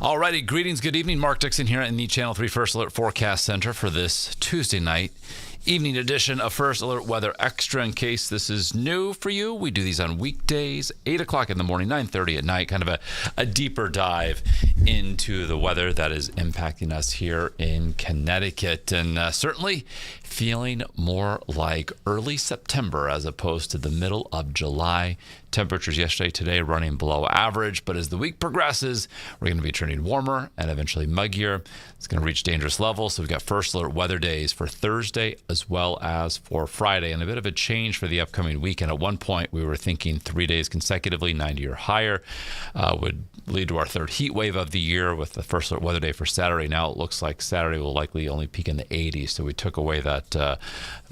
Alrighty, greetings, good evening. Mark Dixon here in the Channel 3 First Alert Forecast Center for this Tuesday night evening edition of First Alert Weather Extra. In case this is new for you, we do these on weekdays, 8 o'clock in the morning, 9:30 at night, kind of a deeper dive into the weather that is impacting us here in Connecticut. And certainly feeling more like early September as opposed to the middle of July. Temperatures yesterday, today running below average, but as the week progresses, we're going to be turning warmer and eventually muggier. It's going to reach dangerous levels. So we've got first alert weather days for Thursday as well as for Friday, and a bit of a change for the upcoming weekend. At one point, we were thinking 3 days consecutively, 90 or higher, would lead to our third heat wave of the year with the first alert weather day for Saturday. Now it looks like Saturday will likely only peak in the 80s, so we took away that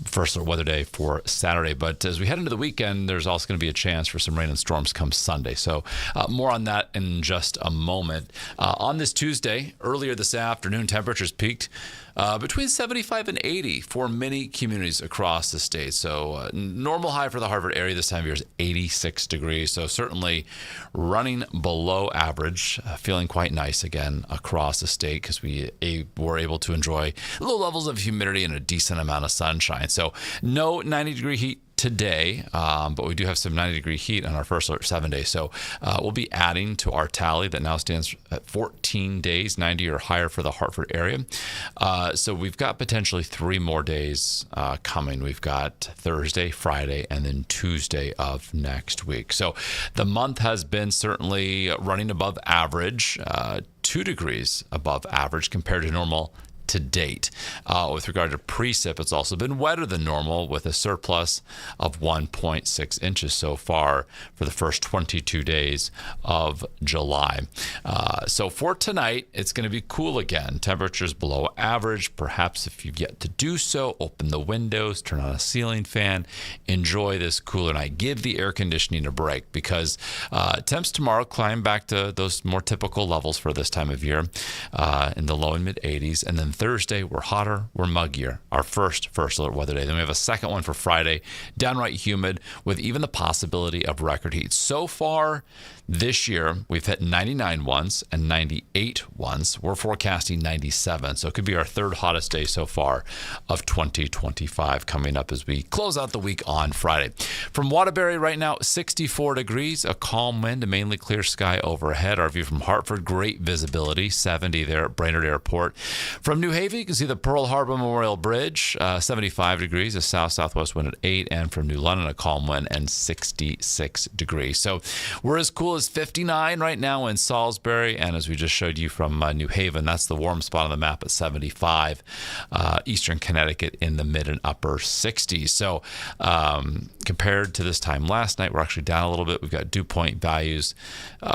first alert weather day for Saturday. But as we head into the weekend, there's also going to be a chance for some rain and storms come Sunday. So more on that in just a moment. On this Tuesday, earlier this afternoon, temperatures peaked between 75 and 80 for many communities across the state. So normal high for the Harvard area this time of year is 86 degrees. So certainly running below average, feeling quite nice again across the state because we were able to enjoy low levels of humidity and a decent amount of sunshine. So no 90-degree heat today, but we do have some 90-degree heat on our first alert 7 days. So we'll be adding to our tally that now stands at 14 days, 90 or higher for the Hartford area. So we've got potentially 3 more days coming. We've got Thursday, Friday, and then Tuesday of next week. So the month has been certainly running above average, 2 degrees above average compared to normal to date. With regard to precip, it's also been wetter than normal with a surplus of 1.6 inches so far for the first 22 days of July. So for tonight, it's going to be cool again. Temperatures below average. Perhaps if you've yet to do so, open the windows, turn on a ceiling fan, enjoy this cooler night. Give the air conditioning a break because temps tomorrow climb back to those more typical levels for this time of year in the low and mid 80s. And then Thursday, we're hotter, we're muggier. Our first alert weather day. Then we have a second one for Friday, downright humid with even the possibility of record heat. So far this year, we've hit 99 once and 98 once. We're forecasting 97, so it could be our third hottest day so far of 2025 coming up as we close out the week on Friday. From Waterbury right now, 64 degrees, a calm wind, a mainly clear sky overhead. Our view from Hartford, great visibility, 70 there at Brainerd Airport. From New Haven, you can see the Pearl Harbor Memorial Bridge, 75 degrees, a south-southwest wind at 8, and from New London, a calm wind and 66 degrees. So we're as cool as 59 right now in Salisbury, and as we just showed you from New Haven, that's the warm spot on the map at 75. Eastern Connecticut in the mid and upper 60s. So compared to this time last night, we're actually down a little bit. We've got dew point values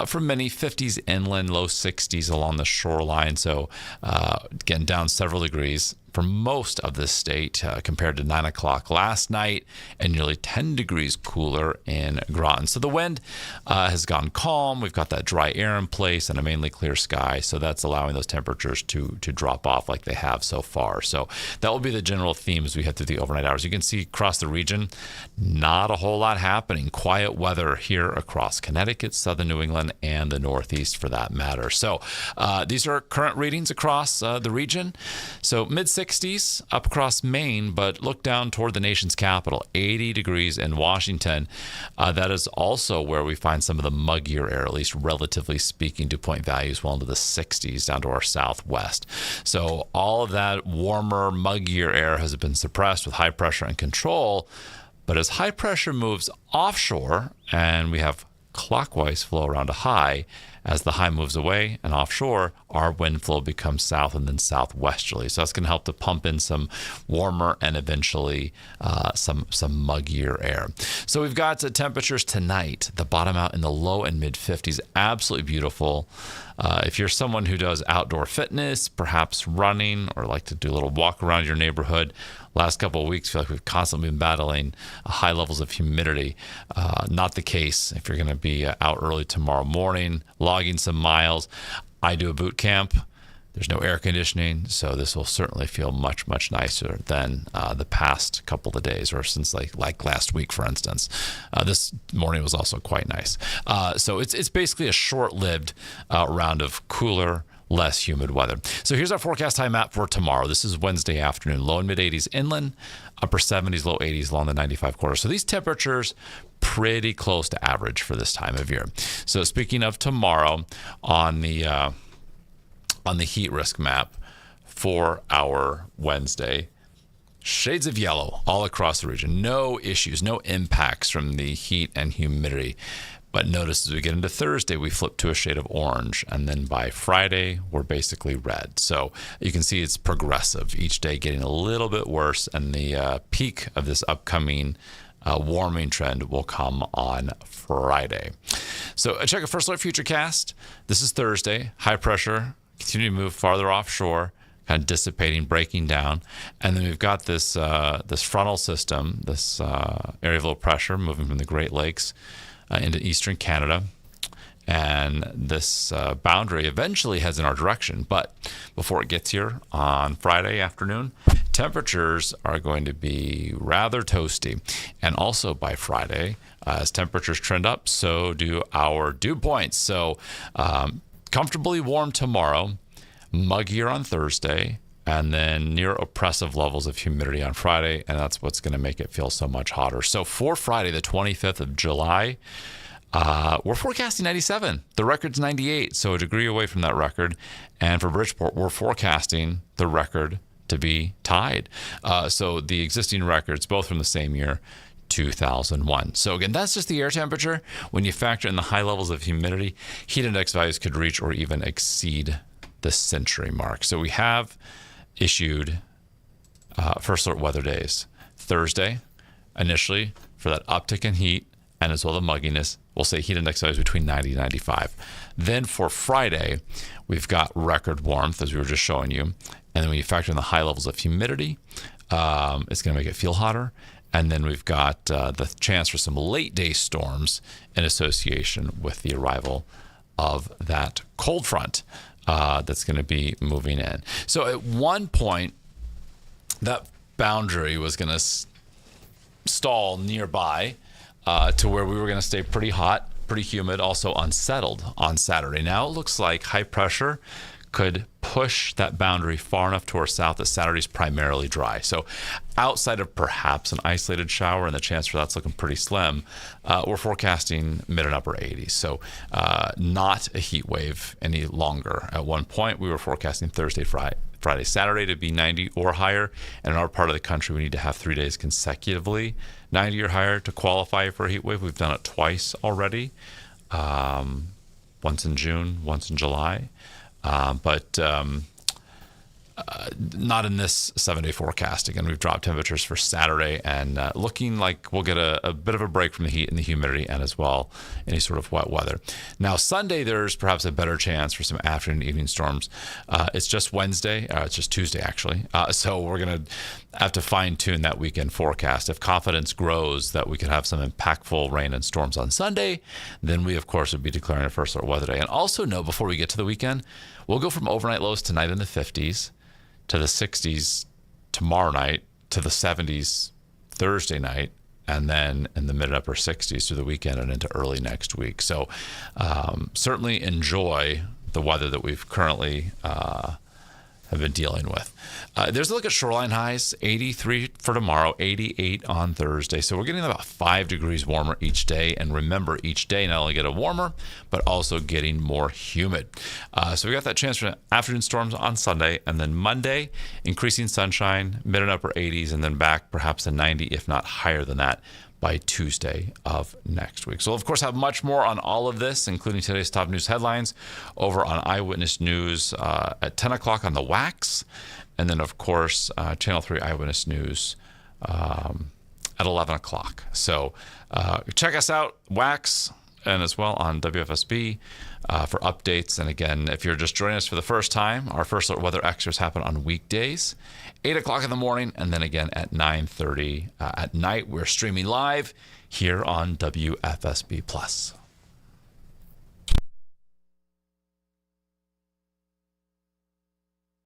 from many 50s inland, low 60s along the shoreline. So again, down several degrees for most of the state compared to 9 o'clock last night, and nearly 10 degrees cooler in Groton. So the wind has gone calm. We've got that dry air in place and a mainly clear sky, so that's allowing those temperatures to drop off like they have so far. So that will be the general theme as we head through the overnight hours. You can see across the region, not a whole lot happening. Quiet weather here across Connecticut, southern New England, and the Northeast for that matter. So these are current readings across the region. So mid-60s up across Maine, but look down toward the nation's capital, 80 degrees in Washington. That is also where we find some of the muggier air, at least relatively speaking, dew point values well into the 60s down to our southwest. So all of that warmer, muggier air has been suppressed with high pressure and control. But as high pressure moves offshore and we have clockwise flow around a high, as the high moves away and offshore, our wind flow becomes south and then southwesterly. So that's going to help to pump in some warmer and eventually some muggier air. So we've got temperatures tonight, the bottom out in the low and mid 50s, absolutely beautiful. If you're someone who does outdoor fitness, perhaps running, or like to do a little walk around your neighborhood, last couple of weeks, I feel like we've constantly been battling high levels of humidity. Not the case if you're going to be out early tomorrow morning, logging some miles. I do a boot camp There's no air conditioning, so this will certainly feel much, much nicer than the past couple of days, or since like last week, for instance. This morning was also quite nice. So it's basically a short-lived round of cooler, less humid weather. So here's our forecast time map for tomorrow. This is Wednesday afternoon. Low and mid 80s inland, upper 70s, low 80s along the 95 corridor. So these temperatures pretty close to average for this time of year. So speaking of tomorrow, on the heat risk map for our Wednesday, shades of yellow all across the region. No issues, no impacts from the heat and humidity. But notice as we get into Thursday, we flip to a shade of orange. And then by Friday, we're basically red. So you can see it's progressive, each day getting a little bit worse. And the peak of this upcoming warming trend will come on Friday. So check a first alert futurecast. This is Thursday. High pressure continue to move farther offshore, kind of dissipating, breaking down. And then we've got this frontal system, this area of low pressure moving from the Great Lakes into eastern Canada. And this boundary eventually heads in our direction. But before it gets here on Friday afternoon, temperatures are going to be rather toasty. And also by Friday, as temperatures trend up, so do our dew points. So comfortably warm tomorrow, muggier on Thursday, and then near oppressive levels of humidity on Friday, and that's what's going to make it feel so much hotter. So for Friday, the 25th of July, we're forecasting 97. The record's 98, so a degree away from that record. And for Bridgeport, we're forecasting the record to be tied. So the existing records, both from the same year, 2001. So again, that's just the air temperature. When you factor in the high levels of humidity, heat index values could reach or even exceed the century mark. So we have issued first alert weather days. Thursday, initially, for that uptick in heat and as well the mugginess, we'll say heat index values between 90 and 95. Then for Friday, we've got record warmth, as we were just showing you. And then when you factor in the high levels of humidity, it's going to make it feel hotter. And then we've got the chance for some late day storms in association with the arrival of that cold front that's going to be moving in. So at one point, that boundary was going to stall nearby to where we were going to stay pretty hot, pretty humid, also unsettled on Saturday. Now it looks like high pressure could push that boundary far enough to our south that Saturday's primarily dry. So outside of perhaps an isolated shower, and the chance for that's looking pretty slim, we're forecasting mid and upper 80s. So not a heat wave any longer. At one point, we were forecasting Thursday, Friday, Saturday to be 90 or higher. And in our part of the country, we need to have 3 days consecutively 90 or higher to qualify for a heat wave. We've done it twice already, once in June, once in July. But not in this 7-day forecast. Again, we've dropped temperatures for Saturday and looking like we'll get a bit of a break from the heat and the humidity and as well any sort of wet weather. Now, Sunday, there's perhaps a better chance for some afternoon and evening storms. It's just Wednesday. It's just Tuesday, actually. So we're going to have to fine tune that weekend forecast. If confidence grows that we could have some impactful rain and storms on Sunday, then we, of course, would be declaring a first alert weather day. And also know before we get to the weekend, we'll go from overnight lows tonight in the 50s to the 60s tomorrow night, to the 70s Thursday night, and then in the mid and upper 60s through the weekend and into early next week. So certainly enjoy the weather that we've currently have been dealing with. There's a look at shoreline highs, 83 for tomorrow, 88 on Thursday. So we're getting about 5 degrees warmer each day. And remember, each day not only getting warmer, but also getting more humid. So we got that chance for afternoon storms on Sunday. And then Monday, increasing sunshine, mid and upper 80s, and then back perhaps to 90, if not higher than that, by Tuesday of next week. So we'll, of course, have much more on all of this, including today's top news headlines, over on Eyewitness News at 10 o'clock on the WAX. And then, of course, Channel 3 Eyewitness News at 11 o'clock. So check us out, WAX, and as well on WFSB for updates. And again, if you're just joining us for the first time, our first alert weather extras happen on weekdays, 8 o'clock in the morning, and then again at 9:30 at night. We're streaming live here on WFSB Plus.